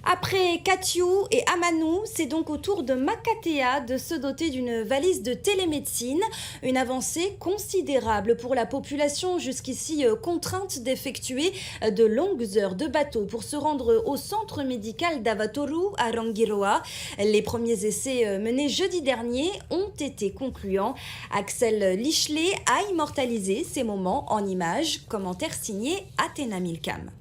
Après Katiou et Amanou, c'est donc au tour de Makatea de se doter d'une valise de télémédecine, une avancée considérable pour la population jusqu'ici contrainte d'effectuer de longues heures de bateau pour se rendre au centre médical d'Avatoru à Rangiroa. Les premiers essais menés jeudi dernier ont été concluants. Axel Lichelet a immortalisé ces moments en images, commentaire signé Athéna Milcam.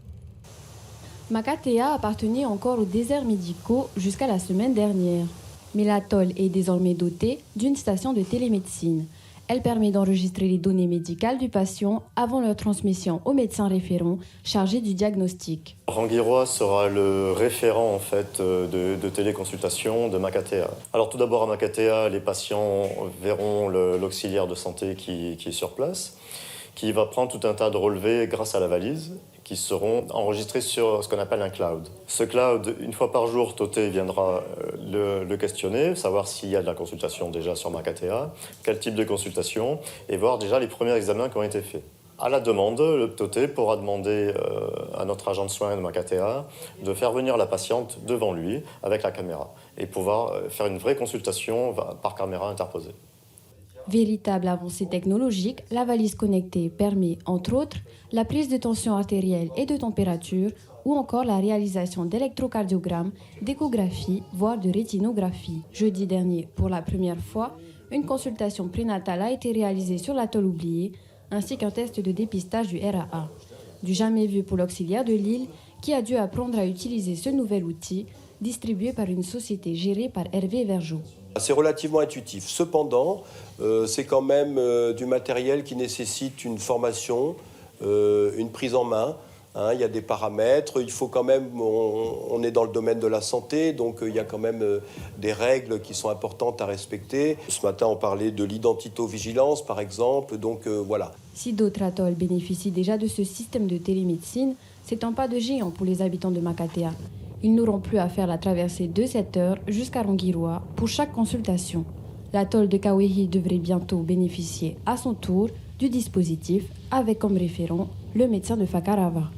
Makatea appartenait encore aux déserts médicaux jusqu'à la semaine dernière. Mais l'atoll est désormais doté d'une station de télémédecine. Elle permet d'enregistrer les données médicales du patient avant leur transmission au médecin référent chargé du diagnostic. Rangiroa sera le référent en fait de téléconsultation de Makatea. Alors tout d'abord à Makatea, les patients verront l'auxiliaire de santé qui est sur place, qui va prendre tout un tas de relevés grâce à la valise, qui seront enregistrés sur ce qu'on appelle un cloud. Ce cloud, une fois par jour, Toté viendra le questionner, savoir s'il y a de la consultation déjà sur Makatea, quel type de consultation, et voir déjà les premiers examens qui ont été faits. À la demande, le Toté pourra demander à notre agent de soins de Makatea de faire venir la patiente devant lui avec la caméra et pouvoir faire une vraie consultation par caméra interposée. Véritable avancée technologique, la valise connectée permet, entre autres, la prise de tension artérielle et de température ou encore la réalisation d'électrocardiogrammes, d'échographie, voire de rétinographie. Jeudi dernier, pour la première fois, une consultation prénatale a été réalisée sur l'atoll oublié, ainsi qu'un test de dépistage du RAA. Du jamais vu pour l'auxiliaire de Lille, qui a dû apprendre à utiliser ce nouvel outil, distribué par une société gérée par Hervé Vergeot. C'est relativement intuitif. Cependant, c'est quand même du matériel qui nécessite une formation, une prise en main. Il y a des paramètres, il faut quand même, on est dans le domaine de la santé, donc il y a quand même des règles qui sont importantes à respecter. Ce matin, on parlait de l'identivigilance, par exemple, donc voilà. Si d'autres atolls bénéficient déjà de ce système de télémédecine, c'est un pas de géant pour les habitants de Makatea. Ils n'auront plus à faire la traversée de 7 heures jusqu'à Rangiroa pour chaque consultation. L'atoll de Kawehi devrait bientôt bénéficier à son tour du dispositif avec comme référent le médecin de Fakarava.